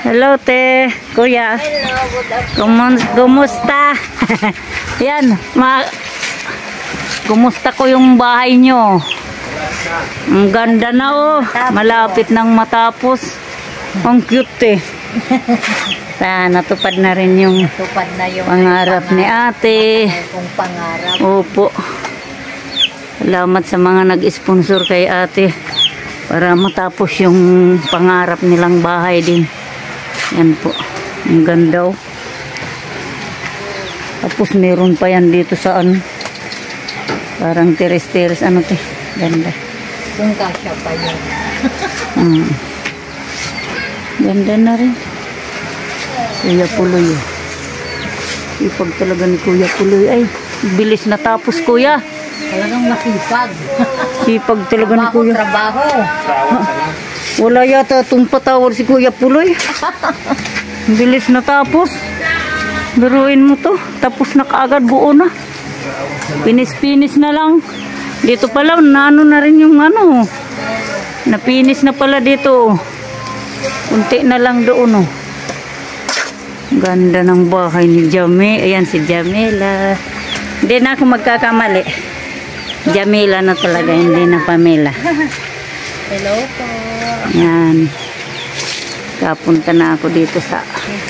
Hello, te. Kuya. Kumusta? Yan. Kumusta ko yung bahay nyo? Ang ganda na, oh. Malapit nang matapos. Ang cute, eh. Natupad na rin yung pangarap ni ate. Kung pangarap. Opo. Salamat sa mga nag-sponsor kay ate. Para matapos yung pangarap nilang bahay din. Yan po. Ang ganda, oh. Tapos meron pa yan dito sa ano. Parang teres-teres. Ano, te? Ganda. Kung kasya pa yun. Ganda na rin. Kuya Puloy. Ipag talaga ni Kuya Puloy. Ay, bilis na tapos, kuya. Talagang nakipag. Sipag talaga ni kuya. Trabaho. Wala yata itong patawar si Kuya Puloy. Bilis na tapos. Biruin mo to. Tapos na kaagad, buo na. Pinis-pinis na lang. Dito pala, naano na rin yung ano. Napinis na pala dito. Kunti na lang doon, oh. Ganda ng bahay ni Jame. Ayan si Jamela. Hindi na ako magkakamali. Jamela na talaga, hindi na Pamela. Hello po. Yan. Kapunta na ako dito sa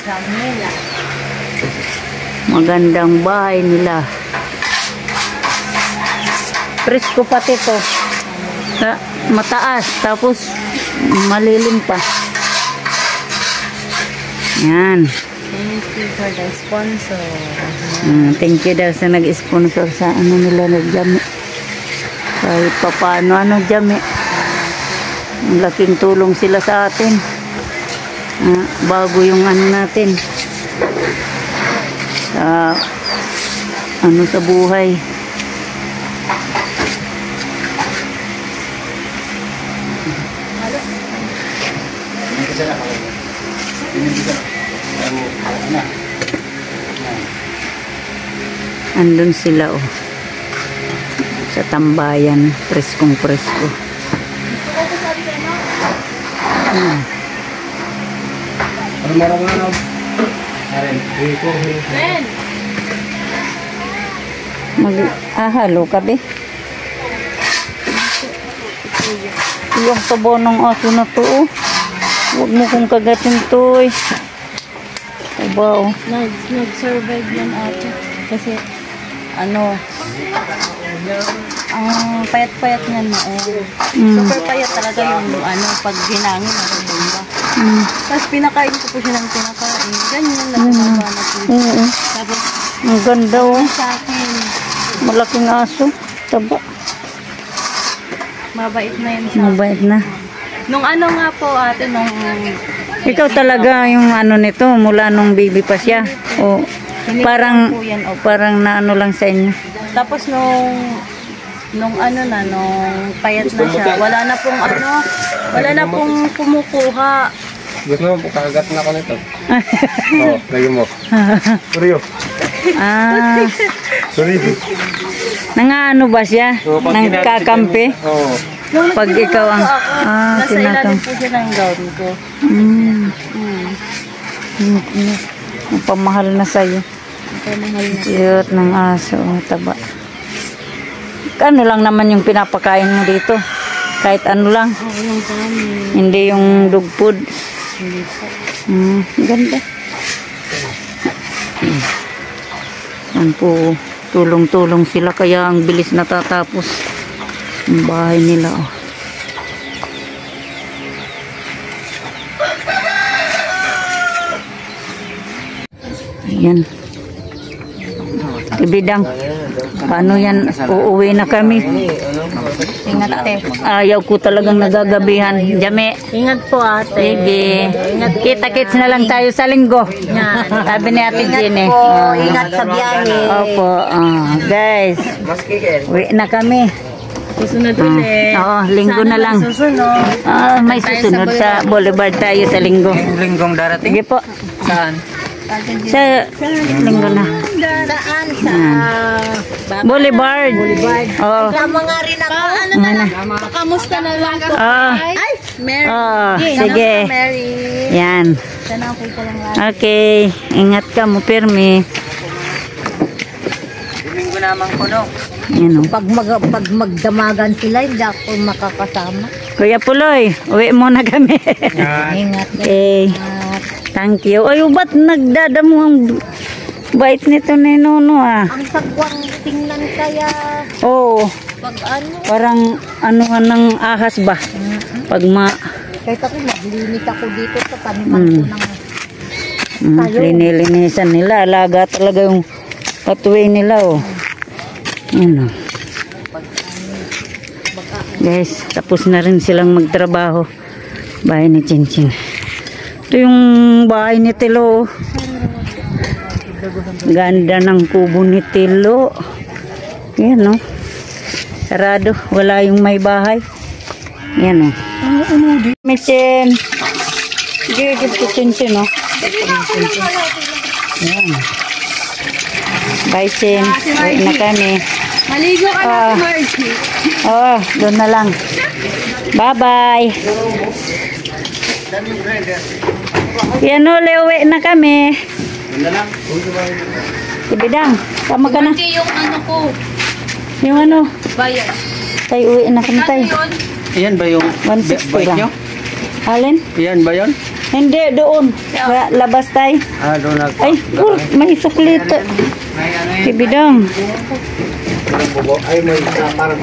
Jamela. magandang bahay nila. Presko pati to. Mataas. Tapos malilim pa. Yan. Thank you for the sponsor. Thank you daw sa nag-sponsor sa ano nila nag-Jame. Kahit pa paano Jame. Ang laking tulong sila sa atin. Bago yung ano natin. Sa buhay. Andun sila, oh. Sa tambayan, preskong presko. Halo ka, be? Yung tabo ng aso na to, oh. Huwag mo kong kagatin to, eh. Aba, oh. Nag-survive yan ate. Kasi, ang payat-payat niya noon. Super payat talaga yung pag ginangin ako bomba. Tapos pinakain ko po siya ng pinakain. Ganyan lang na po. Tapos, ang ganda, oh. Sa akin. Malaking aso. Taba. Mabait na yun siya. Mabait na. Nung nga po ate, ikaw talaga yung nito mula nung baby pa siya. O parang naano lang sa inyo. Tapos nung payat na siya, wala na pong kumukuha. Gusto mo po kakagat na ako nito. Lagi mo. Sorry. Sorry. Nangaano ba siya? Nangkakampi? Oo. Pag ikaw ang nasa ilalim po siya ng gown ko. Ang pamahal na sa'yo. Cute ng aso. Taba. Ano lang naman yung pinapakain mo dito? Kahit ano lang? Hindi yung dog food? Hindi po. Ganda. Yan po. Tulong-tulong sila kaya ang bilis natatapos ang bahay nila, oh. Ayan. Ibidang, paano yan? Uuwi na kami. Ingat ate. Ayaw ko talagang nagagabihan. Jame. Ingat po ate. Sige. Kita-kits na lang tayo sa linggo. Yan. Sabi ni Ate Jenny. Ingat sa biyahe. Opo. Guys, uwi na kami. Susunod ulit. Oo, linggo na lang. Susunod. May susunod sa Boulevard tayo sa linggo. Linggong darating? Sige po. Saan? Sa linggo na. Saan? Sa Boulevard. Oo. Tama nga rin ako. Ano na lang? Kamusta na lang ako? Ay, Mary. Sige. Kamusta, Mary? Yan. Sana ako ko lang lang. Okay. Ingat ka mo, Pirmi. Domingo naman ko, no? Yan o. Pag magdamagan sila, hindi ako makakasama. Kuya Puloy, uwi muna kami. Ingat. Okay. Thank you. Ay, ba't nagdadamo ang bait nito ni Nono ah? Ang sagwang tingnan kaya Oo. pag ano. Parang anuhan ng ahas ba? Pag Kahit ako maglinis ako dito sa taniman ko ng linilinisan nila. Alaga talaga yung patuloy nila oh. Ano. Guys, tapos na rin silang magtrabaho. Bahay ni Chinchin. Ito yung bahay ni Tilo. Ganda ng kubo ni Tilo. Yan no. Sarado. Wala yung may bahay. Yan o. Michin. Sige, give to Chinchin o. Yan. Bye, Chin. Uwi na kami. Maligo ka na, Margie. Oh, doon na lang. Bye-bye. Yan ulit, uwi na kami. Ibidang, tama ka na. Yung ano ko, Yung ano, bayan. tayo uwi na kami tayo. Ayan ba yung 160 bike lang. nyo? Alin? Ayan ba yun? Hindi, doon. Labas tayo. Doon na. Ay, may suklito. Ibidang. Ay, may parang